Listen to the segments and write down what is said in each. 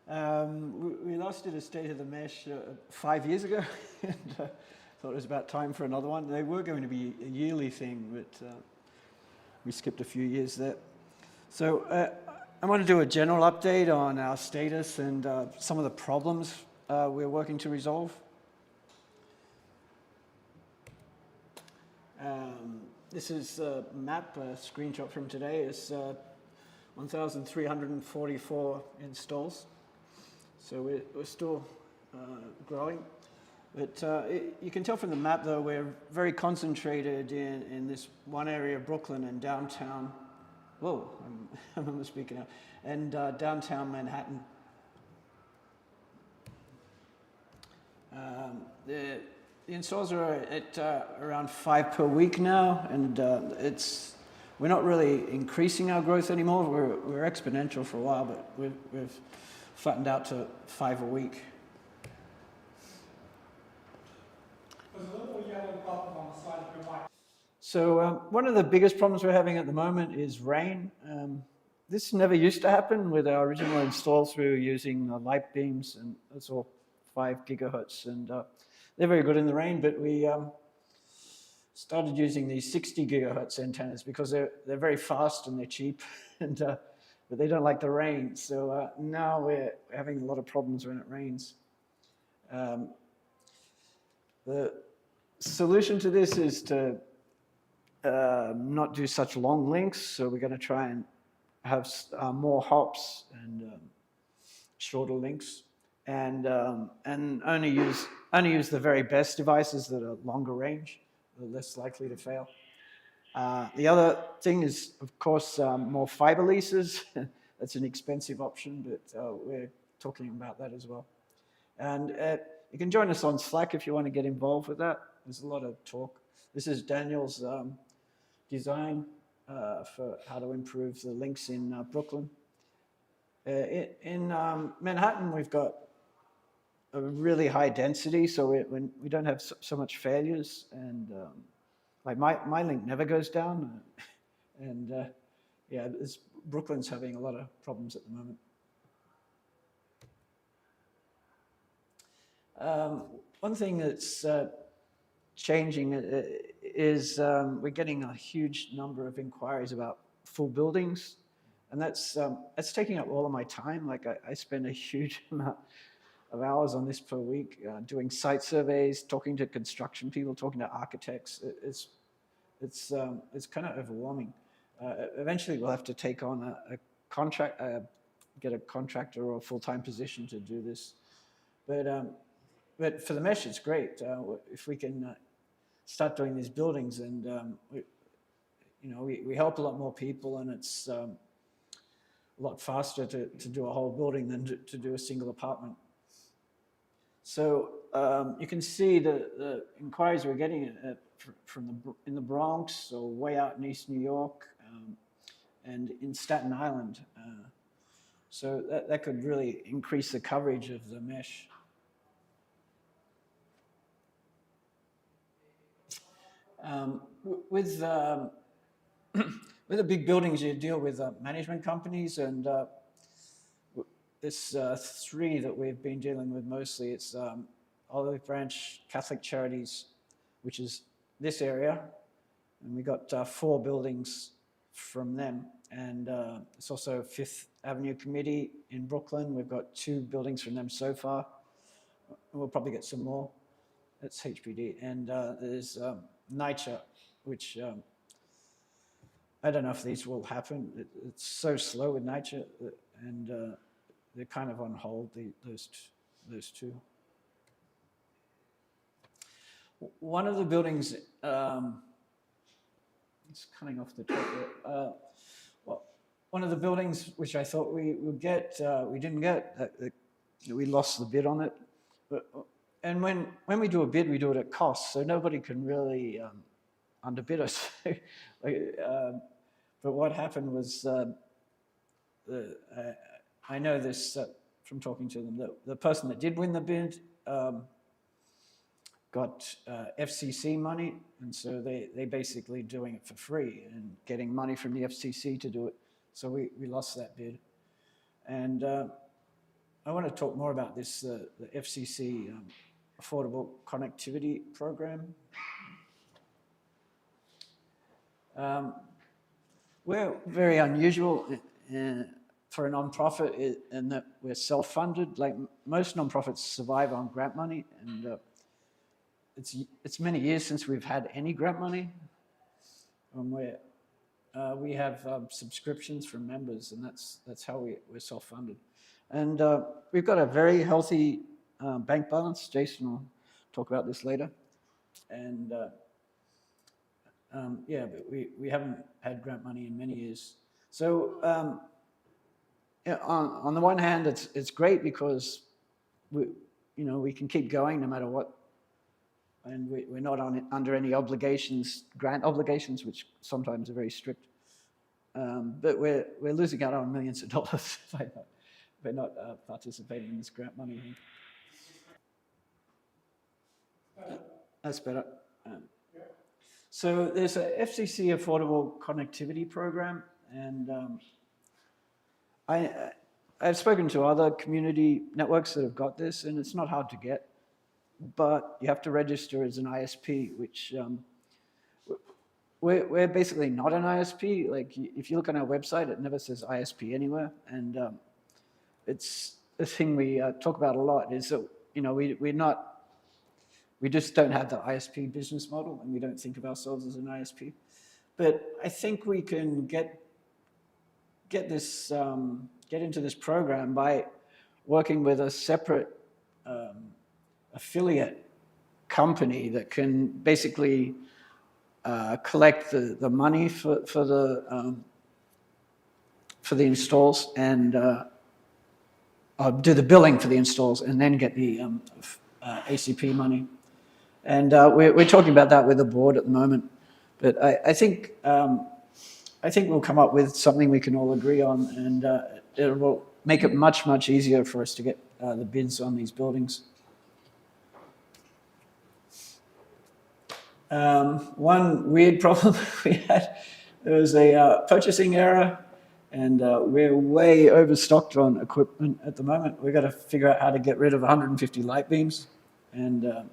We last did a State of the Mesh 5 years ago, and thought it was about time for another one. They were going to be a yearly thing, but we skipped a few years there. So I want to do a general update on our status and some of the problems we're working to resolve. This is a map, a screenshot from today. It's 1,344 installs. So we're still growing. But you can tell from the map, though, we're very concentrated in this one area of Brooklyn and downtown. Whoa, I'm almost speaking out. And downtown Manhattan. The installs are at around 5 per week now, and we're not really increasing our growth anymore. We're exponential for a while, but we've flattened out to 5 a week. There's a little yellow button on the side of your mic. So one of the biggest problems we're having at the moment is rain. This never used to happen with our original installs. We were using light beams, and it's all 5 gigahertz, and they're very good in the rain, but we started using these 60 gigahertz antennas because they're very fast and they're cheap, and but they don't like the rain. So now we're having a lot of problems when it rains. The solution to this is to not do such long links. So we're going to try and have more hops and shorter links, and only use the very best devices that are longer range, less likely to fail. The other thing is, of course, more fiber leases. That's an expensive option, but we're talking about that as well. And you can join us on Slack if you want to get involved with that. There's a lot of talk. This is Daniel's design for how to improve the links in Brooklyn. In Manhattan, we've got a really high density, so we don't have so much failures, and like my link never goes down, and yeah, Brooklyn's having a lot of problems at the moment. One thing that's changing is we're getting a huge number of inquiries about full buildings, and that's taking up all of my time. Like I spend a huge amount of hours on this per week, doing site surveys, talking to construction people, talking to architects. It's kind of overwhelming. Eventually, we'll have to take on a contract, get a contractor or a full-time position to do this. But for the mesh, it's great if we can start doing these buildings, and we help a lot more people, and it's a lot faster to do a whole building than to do a single apartment. So you can see the inquiries we're getting in the Bronx, or way out in East New York, and in Staten Island. So that could really increase the coverage of the mesh. With the big buildings, you deal with management companies, and there's 3 that we've been dealing with mostly. It's Olive Branch Catholic Charities, which is this area, and we got 4 buildings from them, and it's also Fifth Avenue Committee in Brooklyn. We've got 2 buildings from them so far, and we'll probably get some more. That's T.B.D. And there's NYC, which I don't know if these will happen. It's so slow with NYC, and they're kind of on hold, those 2. One of the buildings, it's coming off the top there. Well, one of the buildings which I thought we would get, we didn't get. We lost the bid on it. And when we do a bid, we do it at cost, so nobody can really underbid us. But what happened was, I know this from talking to them, the person that did win the bid got FCC money, and so they basically doing it for free and getting money from the FCC to do it. So we lost that bid. And I want to talk more about this, the FCC Affordable Connectivity Program. We're very unusual for a nonprofit in that we're self-funded. Like most nonprofits survive on grant money, and it's many years since we've had any grant money. And we have subscriptions from members, and that's how we're self-funded. And we've got a very healthy bank balance. Jason will talk about this later. And yeah, but we haven't had grant money in many years. So yeah, on the one hand, it's great because we can keep going no matter what, and we're not under any obligations, grant obligations, which sometimes are very strict. But we're losing out on millions of dollars by not participating in this grant money. That's better. So there's a FCC Affordable Connectivity Program, and I've spoken to other community networks that have got this, and it's not hard to get, but you have to register as an ISP, which we're basically not an ISP. Like if you look on our website, it never says ISP anywhere, and it's the thing we talk about a lot is that we just don't have the ISP business model, and we don't think of ourselves as an ISP. But I think we can get into this program by working with a separate affiliate company that can basically collect the money for the installs and do the billing for the installs, and then get the ACP money. And we're talking about that with the board at the moment. But I think we'll come up with something we can all agree on, and it will make it much, much easier for us to get the bids on these buildings. One weird problem we had, there was a purchasing error, and we're way overstocked on equipment at the moment. We've got to figure out how to get rid of 150 light beams and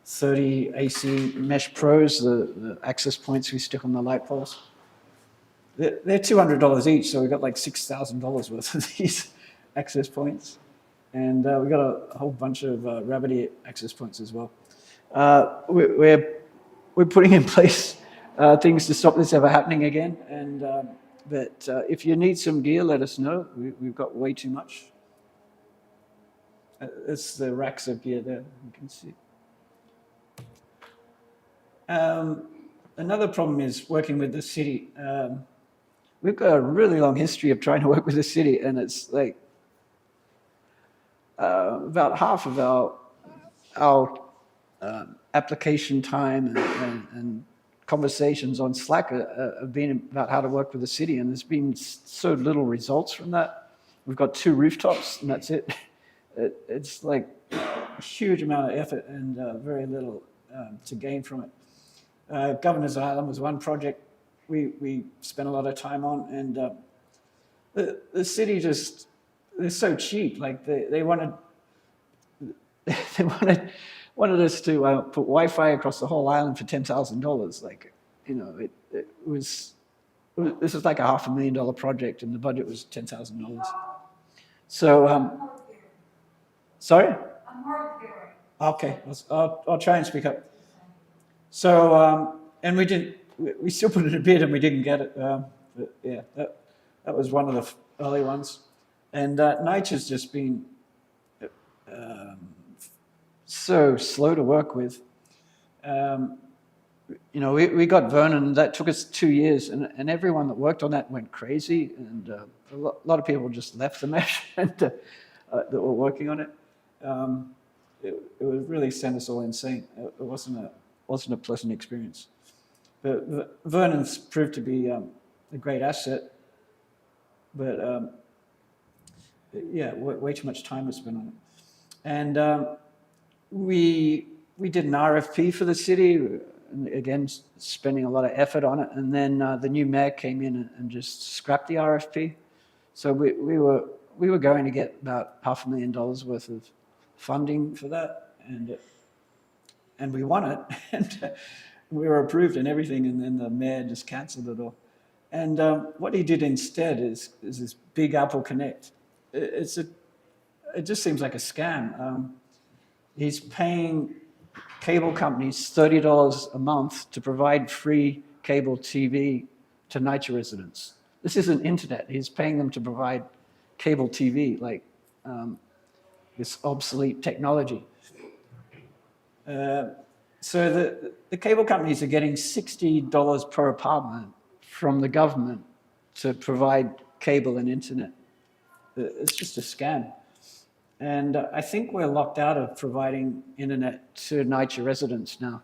30 AC Mesh Pros, the access points we stick on the light poles. They're $200 each, so we've got like $6,000 worth of these access points. And we've got a whole bunch of Rabbit access points as well. We're putting in place things to stop this ever happening again. And but if you need some gear, let us know. We've got way too much. It's the racks of gear there, you can see. Another problem is working with the city. We've got a really long history of trying to work with the city, and it's like about half of our application time and conversations on Slack have been about how to work with the city, and there's been so little results from that. We've got 2 rooftops, and that's it. It's like a huge amount of effort and very little to gain from it. Governor's Island was one project we spent a lot of time on, and the city just, they're so cheap. Like they wanted us to put Wi-Fi across the whole island for $10,000. Like, it was this is like a $500,000 project, and the budget was $10,000. So sorry? I'm hard of hearing. Okay, I'll try and speak up. So and we still put in a bid and we didn't get it. But yeah, that was one of the early ones. And NYCH's just been so slow to work with. We got Vernon, that took us 2 years, and everyone that worked on that went crazy, and a lot of people just left the mesh and that were working on it. It would really send us all insane. It wasn't a pleasant experience. But Vernon's proved to be a great asset, but yeah, way too much time was spent on it. And we did an RFP for the city, and again, spending a lot of effort on it. And then the new mayor came in and just scrapped the RFP. So we were we were going to get about $500,000 worth of funding for that, and we won it, and we were approved and everything, and then the mayor just cancelled it all. And what he did instead is this Big Apple Connect. It just seems like a scam. He's paying cable companies $30 a month to provide free cable TV to NYCHA residents. This isn't internet. He's paying them to provide cable TV, like this obsolete technology. So the cable companies are getting $60 per apartment from the government to provide cable and internet. It's just a scam. And I think we're locked out of providing internet to NYCHA residents now.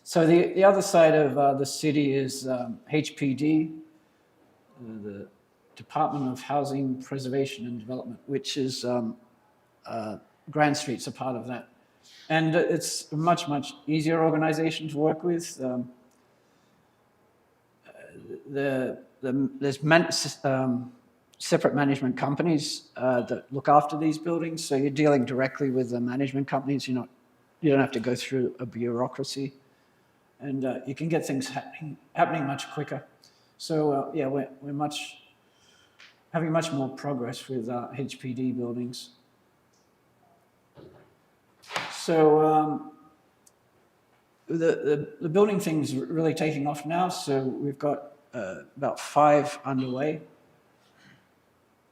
So the other side of the city is HPD, the Department of Housing Preservation and Development, which is Grand Street's a part of that. And it's a much, much easier organization to work with. There's separate management companies that look after these buildings, so you're dealing directly with the management companies. You don't have to go through a bureaucracy, and you can get things happening much quicker. So yeah, we're having much more progress with HPD buildings. So the building thing's really taking off now. So we've got about 5 underway.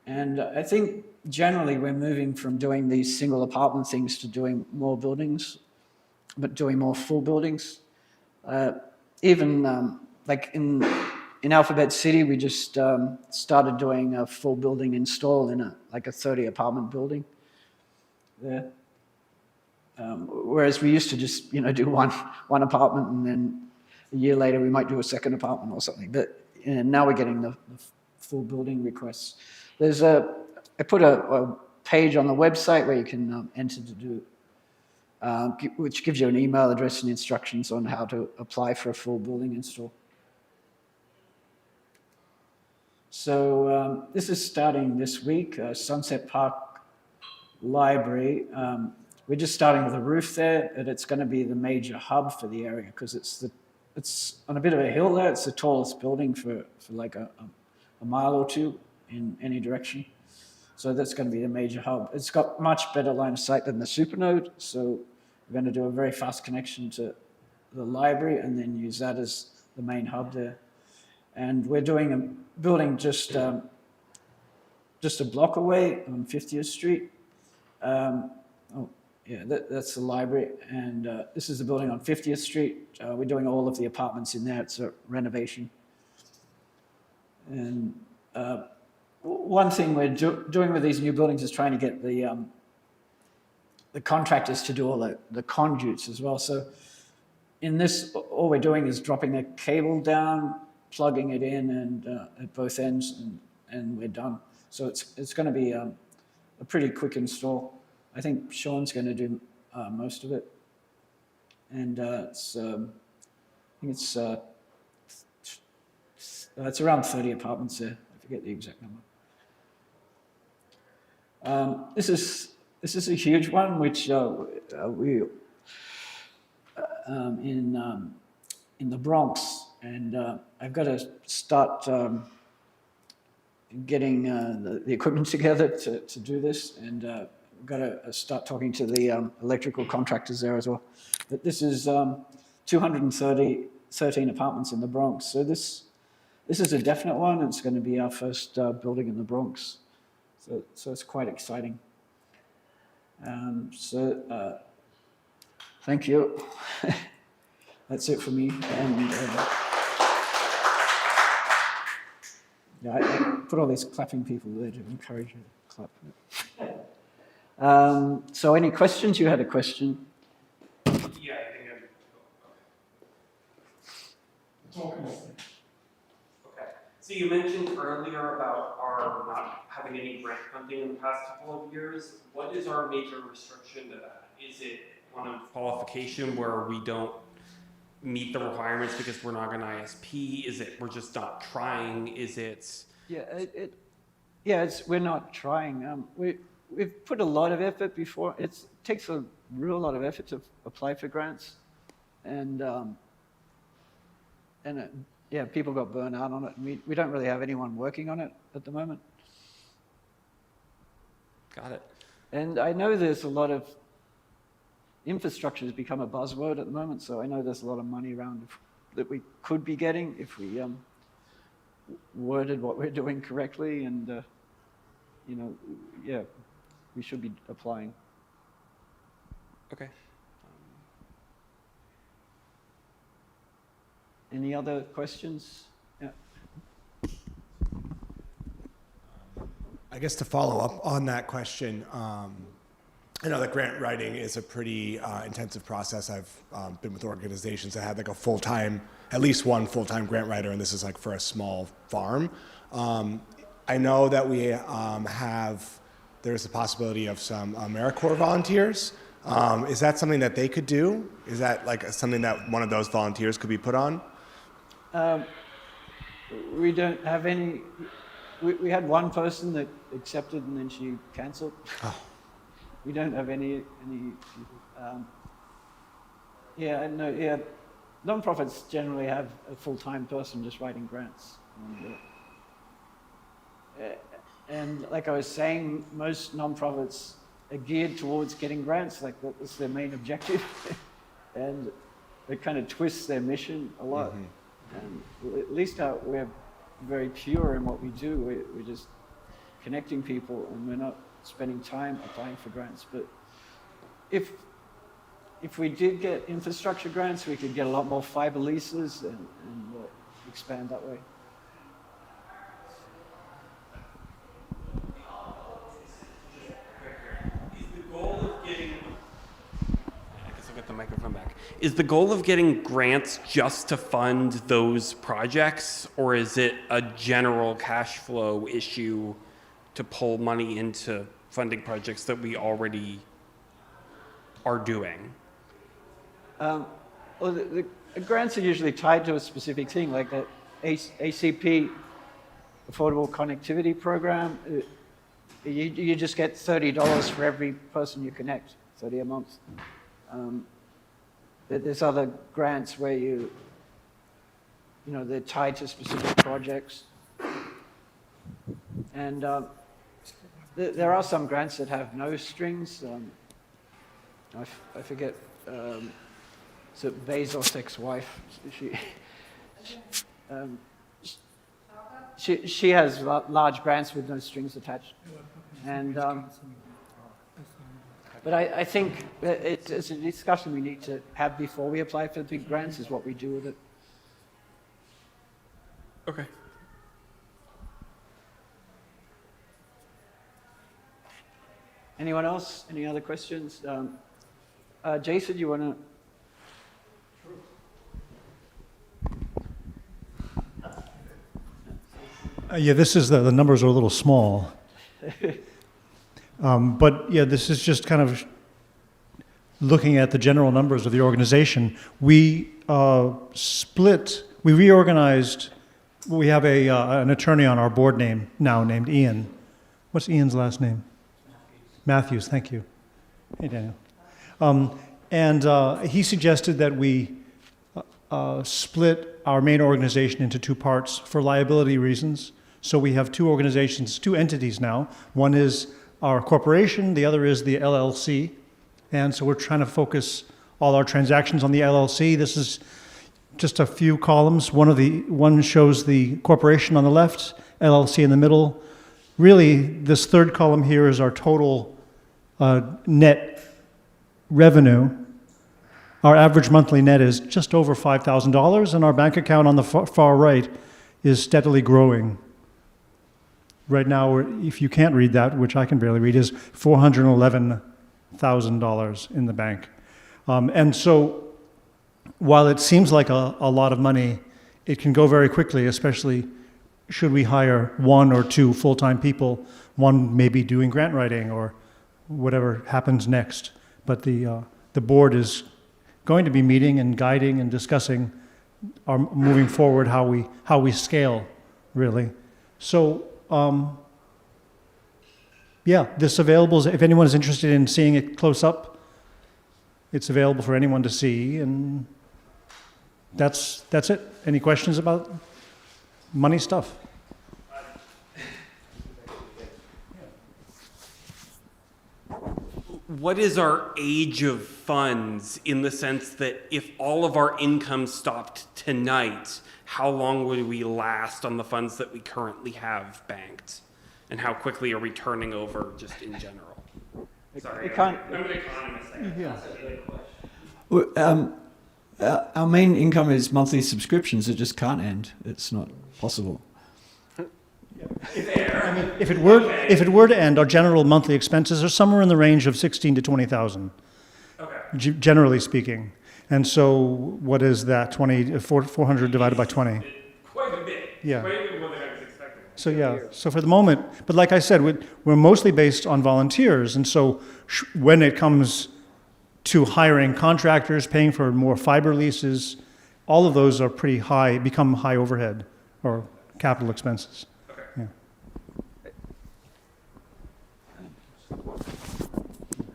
And I think generally we're moving from doing these single apartment things to doing more buildings, but doing more full buildings. Even like in Alphabet City, we just started doing a full building install in like a 30 apartment building there. Whereas we used to just, do one apartment, and then a year later we might do a second apartment or something. But now we're getting the full building requests. I put a page on the website where you can enter to do, which gives you an email address and instructions on how to apply for a full building install. So this is starting this week, Sunset Park Library. We're just starting with a roof there, and it's going to be the major hub for the area because it's on a bit of a hill there. It's the tallest building for like a mile or two in any direction. So that's going to be the major hub. It's got much better line of sight than the Supernode, so we're going to do a very fast connection to the library and then use that as the main hub there. And we're doing a building just a block away on 50th Street. Yeah, that's the library, and this is the building on 50th Street. We're doing all of the apartments in there. It's a renovation. And one thing we're doing with these new buildings is trying to get the contractors to do all the conduits as well. So in this, all we're doing is dropping a cable down, plugging it in, and at both ends, and we're done. So it's going to be a pretty quick install. I think Sean's going to do most of it, and I think it's around 30 apartments there. I forget the exact number. This is a huge one, which we in the Bronx, and I've got to start getting the equipment together to do this, and we've got to start talking to the electrical contractors there as well. But this is 213 apartments in the Bronx. So this is a definite one. It's going to be our first building in the Bronx. So it's quite exciting. Thank you. That's it for me. And yeah, I put all these clapping people there to encourage you to clap. So any questions? You had a question. Yeah, I think I'm... Talking. Okay. So you mentioned earlier about our not having any grant funding in the past couple of years. What is our major restriction to that? Is it one of qualification where we don't meet the requirements because we're not an ISP? Is it we're just not trying? Is it? Yeah, we're not trying. We've put a lot of effort before. It takes a real lot of effort to apply for grants, and yeah, people got burned out on it. We don't really have anyone working on it at the moment. Got it. And I know there's a lot of infrastructure has become a buzzword at the moment, so I know there's a lot of money around that we could be getting if we worded what we're doing correctly, and yeah, we should be applying. Okay. Any other questions? Yeah. I guess to follow up on that question, I know that grant writing is a pretty intensive process. I've been with organizations that had like a full-time, at least one full-time grant writer, and this is like for a small farm. I know that we there's a possibility of some AmeriCorps volunteers. Is that something that they could do? Is that like something that one of those volunteers could be put on? We don't have any. We had one person that accepted and then she cancelled. Oh. We don't have any. Yeah, no. Yeah, non-profits generally have a full-time person just writing grants. And like I was saying, most non-profits are geared towards getting grants. Like that's their main objective, and it kind of twists their mission a lot. Mm-hmm. And at least we're very pure in what we do. We're just connecting people, and we're not spending time applying for grants. But if we did get infrastructure grants, we could get a lot more fiber leases and expand that way. Microphone back. Is the goal of getting grants just to fund those projects, or is it a general cash flow issue to pull money into funding projects that we already are doing? Well, the grants are usually tied to a specific thing, like the ACP, Affordable Connectivity Program. You just get $30 for every person you connect, $30 a month. There's other grants where they're tied to specific projects. And there are some grants that have no strings. I forget, so Bezos' ex-wife, she has large grants with no strings attached. And but I think it's a discussion we need to have before we apply for the big grants, is what we do with it. Okay. Anyone else? Any other questions? Jason, you want to? Yeah, this is the numbers are a little small. But yeah, this is just kind of looking at the general numbers of the organization. We reorganized. We have an attorney on our board now named Ian. What's Ian's last name? Matthews, thank you. Hey, Daniel. And he suggested that we split our main organization into two parts for liability reasons. So we have two organizations, two entities now. One is our corporation, the other is the LLC. And so we're trying to focus all our transactions on the LLC. This is just a few columns. One shows the corporation on the left, LLC in the middle. Really, this third column here is our total net revenue. Our average monthly net is just over $5,000, and our bank account on the far right is steadily growing. Right now, if you can't read that, which I can barely read, is $411,000 in the bank. And so while it seems like a lot of money, it can go very quickly, especially should we hire one or two full-time people, one maybe doing grant writing or whatever happens next. But the board is going to be meeting and guiding and discussing our moving forward how we scale, really. So, yeah, this available. If anyone is interested in seeing it close up, it's available for anyone to see, and that's it. Any questions about money stuff? What is our age of funds in the sense that if all of our income stopped tonight, how long would we last on the funds that we currently have banked? And how quickly are we turning over just in general? Sorry, I'm an economist. Our main income is monthly subscriptions. It just can't end. It's not possible. If it were to end, our general monthly expenses are somewhere in the range of 16 to 20,000. Okay. Generally speaking. And so what is that? 400 divided by 20. Quite a bit. Yeah. Quite a bit more than I was expecting. So yeah, so for the moment, but like I said, we're mostly based on volunteers. And so when it comes to hiring contractors, paying for more fiber leases, all of those are pretty high, become high overhead or capital expenses. Yeah.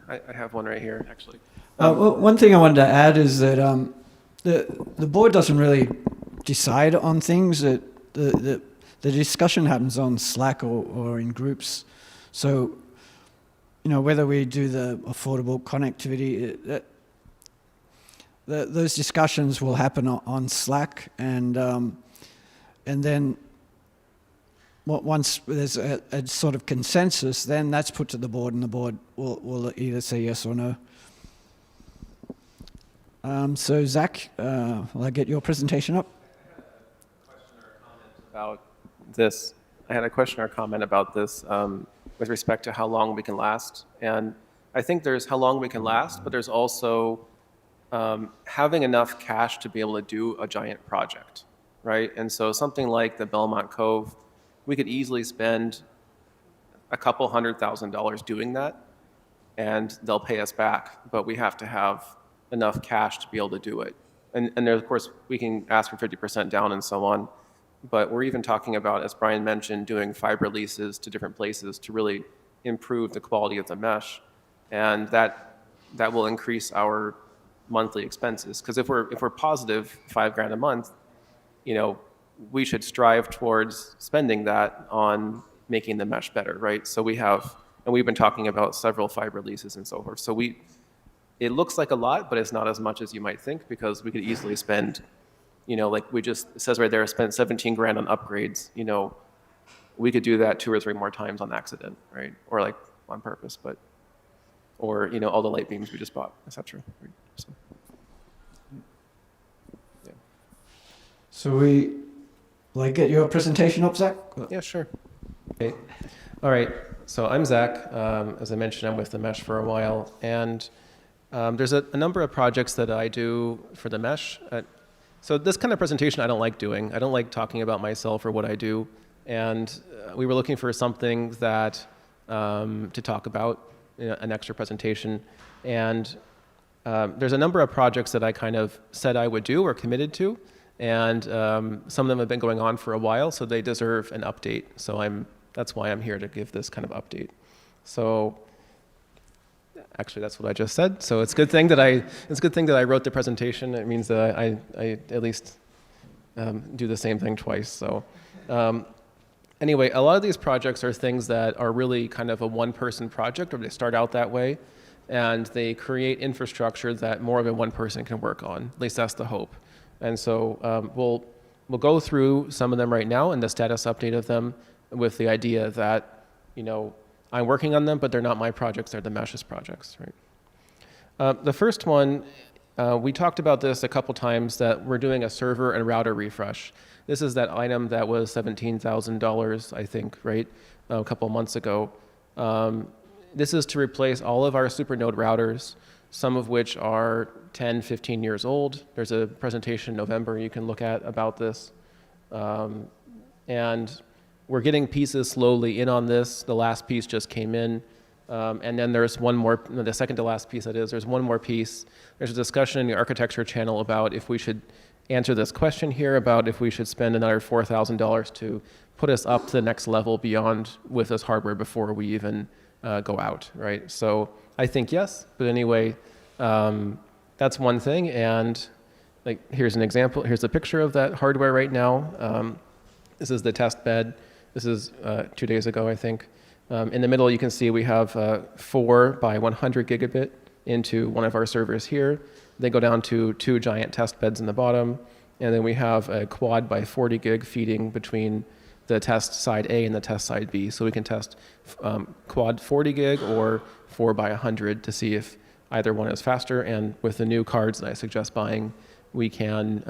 I have one right here, actually. Well, one thing I wanted to add is that the board doesn't really decide on things. That the discussion happens on Slack or in groups. So, whether we do the affordable connectivity, those discussions will happen on Slack, and then once there's a sort of consensus, then that's put to the board, and the board will either say yes or no. So Zach, will I get your presentation up? About this, I had a question or comment about this with respect to how long we can last. And I think there's how long we can last, but there's also having enough cash to be able to do a giant project, right? And so something like the Belmont Cove, we could easily spend a couple $100,000 doing that, and they'll pay us back, but we have to have enough cash to be able to do it. And there, of course, we can ask for 50% down and so on, but we're even talking about, as Brian mentioned, doing fiber leases to different places to really improve the quality of the mesh, and that will increase our monthly expenses. Because if we're positive $5,000 a month, we should strive towards spending that on making the mesh better, right? So we've been talking about several fiber leases and so forth. So it looks like a lot, but it's not as much as you might think, because we could easily spend, like it says right there, spent 17 grand on upgrades. We could do that 2 or 3 more times on accident, right? Or like on purpose, or all the light beams we just bought, etc. Right? So, yeah. So will I get your presentation up, Zach? Yeah, sure. Okay. All right. So I'm Zach. As I mentioned, I'm with the Mesh for a while, and there's a number of projects that I do for the Mesh. So this kind of presentation I don't like doing. I don't like talking about myself or what I do, and we were looking for something that to talk about, an extra presentation, and there's a number of projects that I kind of said I would do or committed to. And some of them have been going on for a while, so they deserve an update. So that's why I'm here to give this kind of update. So actually, that's what I just said. So it's a good thing that I wrote the presentation. It means that I at least do the same thing twice. So anyway, a lot of these projects are things that are really kind of a one-person project, or they start out that way, and they create infrastructure that more than one person can work on. At least that's the hope. And so we'll go through some of them right now and the status update of them, with the idea that I'm working on them, but they're not my projects; they're the Mesh's projects, right? The first one, we talked about this a couple times, that we're doing a server and router refresh. This is that item that was $17,000, I think, right, a couple months ago. This is to replace all of our SuperNode routers, some of which are 10, 15 years old. There's a presentation in November you can look at about this. And we're getting pieces slowly in on this. The last piece just came in. And then there's one more, the second to last piece that is, there's one more piece. There's a discussion in the architecture channel about if we should answer this question here about if we should spend another $4,000 to put us up to the next level beyond with this hardware before we even go out, right? So I think yes, but anyway, that's one thing. And like, here's an example. Here's a picture of that hardware right now. This is the test bed. This is 2 days ago, I think. In the middle, you can see we have 4 by 100 gigabit into one of our servers here. They go down to 2 giant test beds in the bottom. And then we have a quad by 40 gig feeding between the test side A and the test side B. So we can test quad 40 gig or 4 by 100 to see if either one is faster. And with the new cards that I suggest buying, we can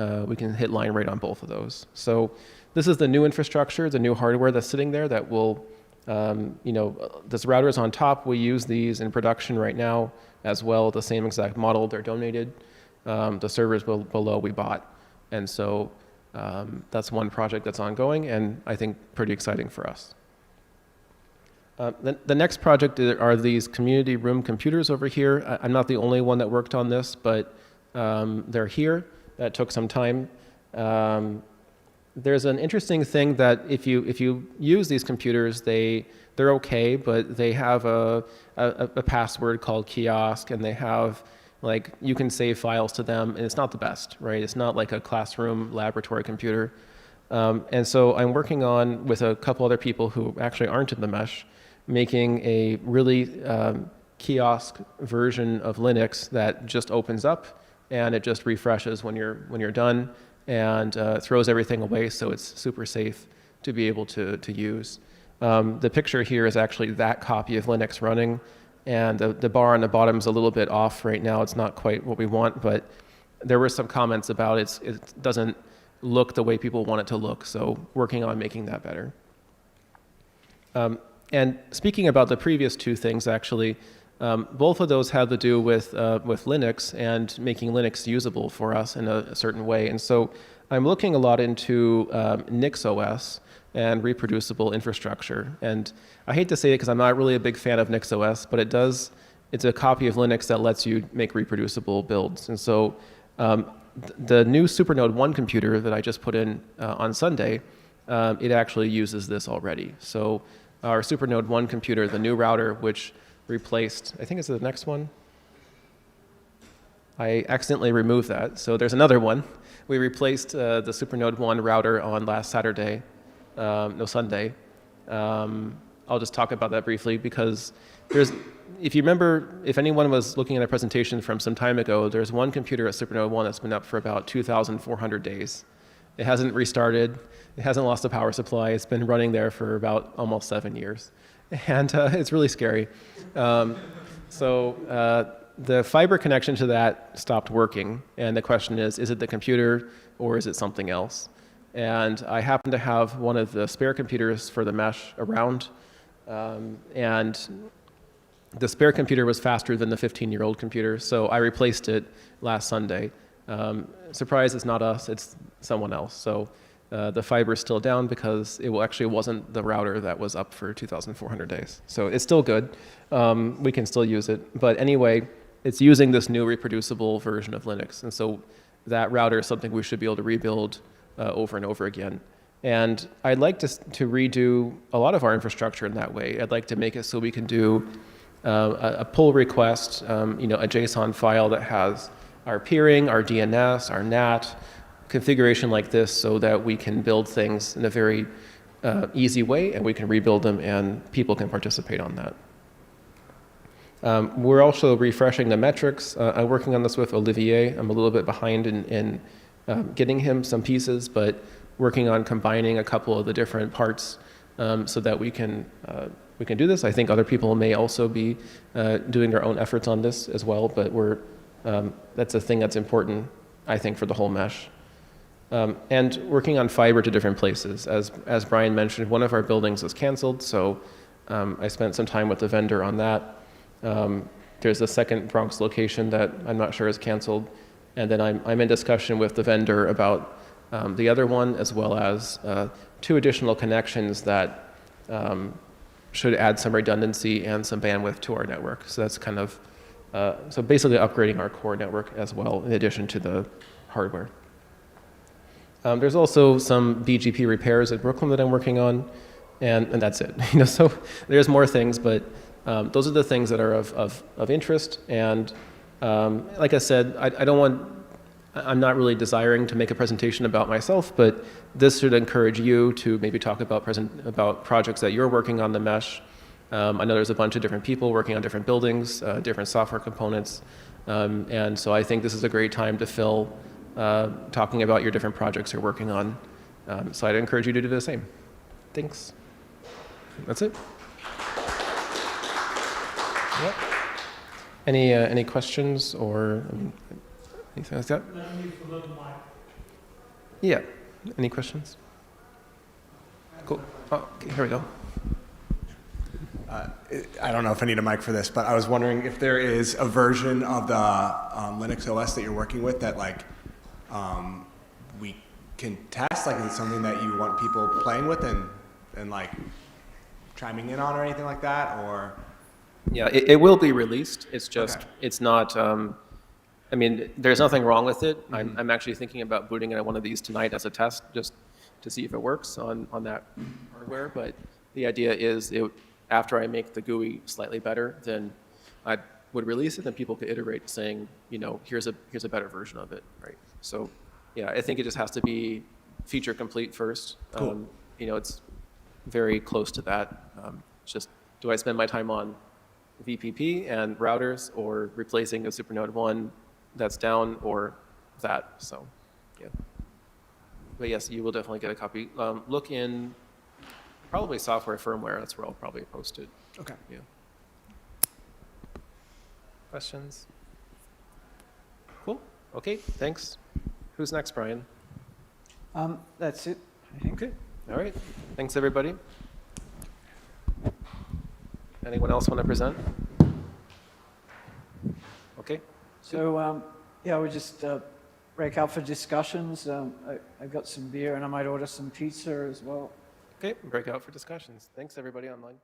hit line rate on both of those. So this is the new infrastructure, the new hardware that's sitting there that will, this router is on top. We use these in production right now as well, the same exact model. They're donated. The servers below we bought. And so that's one project that's ongoing and I think pretty exciting for us. The next project are these community room computers over here. I'm not the only one that worked on this, but they're here. That took some time. There's an interesting thing that if you use these computers, they're okay, but they have a password called kiosk, and they have, like, you can save files to them, and it's not the best, right? It's not like a classroom laboratory computer. And so I'm working on, with a couple other people who actually aren't in the mesh, making a really kiosk version of Linux that just opens up and it just refreshes when you're done and throws everything away, so it's super safe to be able to use. The picture here is actually that copy of Linux running, and the bar on the bottom is a little bit off right now. It's not quite what we want, but there were some comments about it doesn't look the way people want it to look, so working on making that better. And speaking about the previous two things, actually, both of those have to do with Linux and making Linux usable for us in a certain way. And so I'm looking a lot into NixOS and reproducible infrastructure. And I hate to say it because I'm not really a big fan of NixOS, but it's a copy of Linux that lets you make reproducible builds. And so the new Supernode 1 computer that I just put in on Sunday, it actually uses this already. So our Supernode 1 computer, the new router, which replaced, I think it's the next one. I accidentally removed that, so there's another one. We replaced the Supernode 1 router on last Saturday, Sunday. I'll just talk about that briefly because if you remember, if anyone was looking at a presentation from some time ago, there's one computer at Supernode 1 that's been up for about 2,400 days. It hasn't restarted. It hasn't lost a power supply. It's been running there for about almost 7 years. And it's really scary. So the fiber connection to that stopped working. And the question is it the computer or is it something else? And I happen to have one of the spare computers for the mesh around. And the spare computer was faster than the 15-year-old computer. So I replaced it last Sunday. Surprise, it's not us, it's someone else. So the fiber is still down because it actually wasn't the router that was up for 2,400 days. So it's still good. We can still use it. But anyway, it's using this new reproducible version of Linux. And so that router is something we should be able to rebuild over and over again. And I'd like to redo a lot of our infrastructure in that way. I'd like to make it so we can do a pull request, a JSON file that has our peering, our DNS, our NAT, configuration like this so that we can build things in a very easy way and we can rebuild them and people can participate on that. We're also refreshing the metrics. I'm working on this with Olivier. I'm a little bit behind in getting him some pieces, but working on combining a couple of the different parts so that we can do this. I think other people may also be doing their own efforts on this as well, but that's a thing that's important, I think, for the whole mesh. And working on fiber to different places. As Brian mentioned, one of our buildings was canceled, so I spent some time with the vendor on that. There's a second Bronx location that I'm not sure is canceled, and then I'm in discussion with the vendor about the other one, as well as 2 additional connections that should add some redundancy and some bandwidth to our network. So that's kind of, so basically upgrading our core network as well, in addition to the hardware. There's also some BGP repairs in Brooklyn that I'm working on, and that's it. So there's more things, but those are the things that are of interest. And like I said, I'm not really desiring to make a presentation about myself, but this should encourage you to maybe talk about projects that you're working on the mesh. I know there's a bunch of different people working on different buildings, different software components, and so I think this is a great time to fill talking about your different projects you're working on. So I'd encourage you to do the same. Thanks. That's it. Yep. Any questions or anything like that? Yeah. Any questions? Cool. Oh, okay, here we go. I don't know if I need a mic for this, but I was wondering if there is a version of the Linux OS that you're working with that we can test. Like, is it something that you want people playing with and like chiming in on or anything like that, or? Yeah, it will be released. It's just, Okay. It's not, I mean, there's nothing wrong with it. Mm-hmm. I'm actually thinking about booting it on one of these tonight as a test, just to see if it works on that hardware. But the idea is, after I make the GUI slightly better, then I would release it, and people could iterate saying, here's a better version of it, right? So, yeah, I think it just has to be feature complete first. Cool. It's very close to that. It's just, do I spend my time on VPP and routers, or replacing a SuperNode 1 that's down, or that? So, yeah. But yes, you will definitely get a copy. Look in probably software firmware. That's where I'll probably post it. Okay. Yeah. Questions? Cool. Okay, thanks. Who's next, Brian? That's it, I think. Okay. All right. Thanks, everybody. Anyone else want to present? Okay. So, yeah, we just break out for discussions. I've got some beer, and I might order some pizza as well. Okay, break out for discussions. Thanks, everybody online.